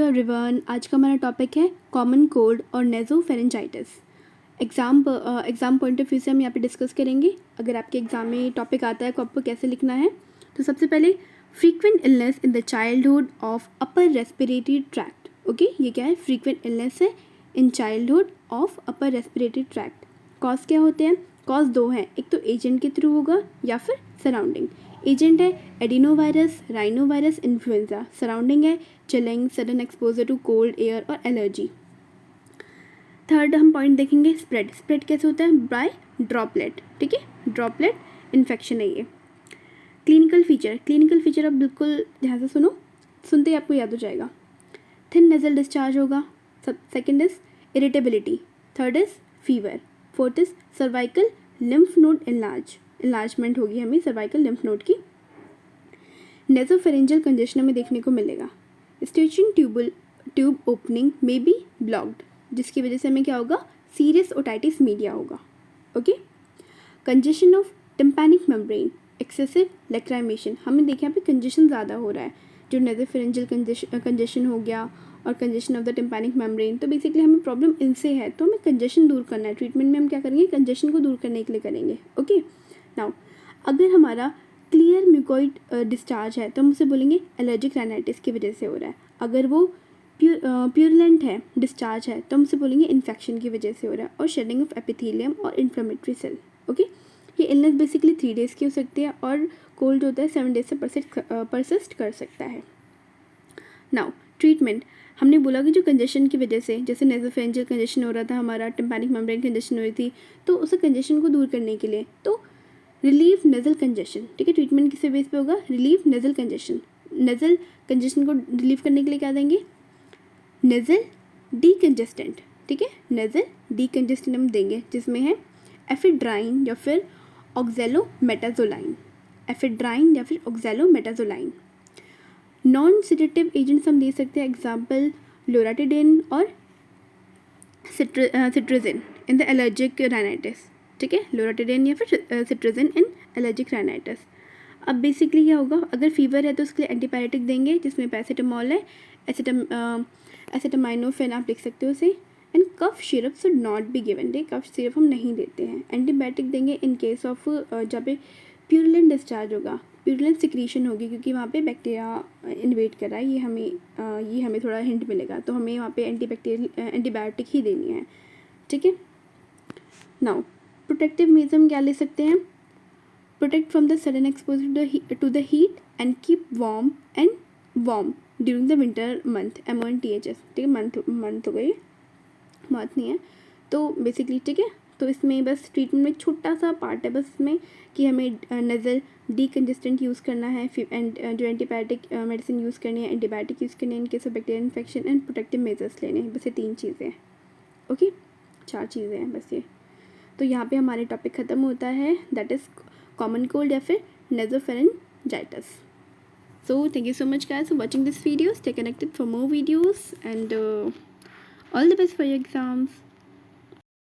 Hello everyone, आज का हमारा टॉपिक है कॉमन कोल्ड और नेज़ोफेरेंजाइटिस। एग्ज़ाम पॉइंट ऑफ व्यू से हम यहाँ पे डिस्कस करेंगे। अगर आपके एग्ज़ाम में टॉपिक आता है को आपको कैसे लिखना है, तो सबसे पहले frequent illness in the childhood of upper respiratory tract. Okay, ये क्या है? फ्रीक्वेंट इलनेस है in childhood of upper respiratory tract. Cause क्या होते हैं? कॉज दो हैं, एक तो एजेंट के थ्रू होगा या फिर सराउंडिंग। एजेंट है एडिनोवायरस, राइनोवायरस, इन्फ्लुएंजा। सराउंडिंग है chilling, sudden exposure to cold air और एलर्जी। थर्ड हम पॉइंट देखेंगे स्प्रेड। स्प्रेड कैसे होता है? By droplet. ठीक है, ड्रॉपलेट इन्फेक्शन है ये। क्लिनिकल फीचर आप बिल्कुल ध्यान से सुनो, सुनते ही आपको याद हो जाएगा। थिन नेजल डिस्चार्ज होगा। Second is irritability, third is fever, fourth is cervical lymph node enlargement होगी हमें सर्वाइकल लिम्फ नोड की। नेजोफेरेंजियल कंजेशन हमें देखने को मिलेगा। Stitching tube opening may be blocked, जिसकी वजह से हमें क्या होगा? सीरियस ओटाइटिस मीडिया होगा। Okay, congestion of tympanic membrane, excessive लैक्राइमेशन। हमें देखें यहाँ पे कंजेशन ज़्यादा हो रहा है, जो नेजोफेरेंजियल कंजेशन हो गया और congestion of the tympanic membrane. तो बेसिकली हमें प्रॉब्लम इनसे है, तो हमें कंजेशन दूर करना है। ट्रीटमेंट में हम क्या करेंगे? कंजेशन को दूर करने के लिए करेंगे। ओके, नाउ अगर हमारा क्लियर म्यूकोइड डिस्चार्ज है तो हम उसे बोलेंगे एलर्जिक राइनाइटिस की वजह से हो रहा है। अगर वो प्यूरलेंट है डिस्चार्ज है तो हम उसे बोलेंगे इन्फेक्शन की वजह से हो रहा है। और शेडिंग ऑफ एपिथेलियम और इन्फ्लेमेटरी सेल। ओके, ये इलनेस बेसिकली 3 डेज़ की हो सकती है और कोल्ड होता है 7 डेज से परसिस्ट कर सकता है। नाउ ट्रीटमेंट, हमने बोला कि जो कंजेशन की वजह से, जैसे नेजोफेरेंजियल कंजेशन हो रहा था हमारा, टिम्पैनिक मेम्ब्रेन कंजेशन हो रही थी, तो उस कंजेशन को दूर करने के लिए तो रिलीव नेजल कंजेशन। ठीक है, ट्रीटमेंट किस बेस पे होगा? Relieve nasal congestion. Nasal congestion को रिलीव करने के लिए क्या देंगे? Nasal decongestant. ठीक है, नेजल डीकंजेस्टेंट हम देंगे, जिसमें है एफिड्राइन या फिर ऑक्जेलोमेटाजोलाइन। एफिड्राइन या फिर ऑक्जेलोमेटाजोलाइन। नॉन सिडेटिव एजेंट्स हम दे सकते हैं, एग्जाम्पल लोराटिडिन और cetirizine in the allergic rhinitis. ठीक है, लोराटिडिन या फिर सिट्राजिन इन एलर्जिक राइनाइटिस। अब बेसिकली क्या होगा? अगर फीवर है तो उसके लिए एंटीबायोटिक देंगे, जिसमें पैरासीटामॉल है, एसिटामाइनोफेन आप लिख सकते हो उसे। And cough syrup should not be given. ठीक, कफ सिरप हम नहीं देते हैं। एंटीबायोटिक देंगे इन केस ऑफ जहाँ पे प्यूरलेंट डिस्चार्ज होगा, प्यूरलेंट सिक्रीशन होगी, क्योंकि वहाँ पे बैक्टीरिया इन्वेट कर रहा है। ये हमें थोड़ा हिंट मिलेगा, तो हमें वहाँ पे एंटीबायोटिक ही देनी है। ठीक है, नाउ प्रोटेक्टिव मेजर हम क्या ले सकते हैं? Protect from the sudden exposure to the heat and keep warm during the winter month. MONTHS। ठीक है, मंथ हो गई, मंथ नहीं है तो बेसिकली। ठीक है, तो इसमें बस ट्रीटमेंट में एक छोटा सा पार्ट है बस इसमें कि हमें नेजल डीकंजेस्टेंट यूज़ करना है, एंड जो एंटीबायोटिक मेडिसिन यूज़ करनी है, एंटीबायोटिक यूज़ करनी है in case of bacterial infection, and protective measures लेने हैं। बस ये 3 चीज़ें हैं। ओके, 4 चीज़ें हैं बस ये। तो यहाँ पे हमारे टॉपिक ख़त्म होता है, दैट इज़ कॉमन कोल्ड या फिर नेजोफेरेंजाइटिस। So thank you so much guys for watching this video. Stay connected for more videos and all the best for your exams.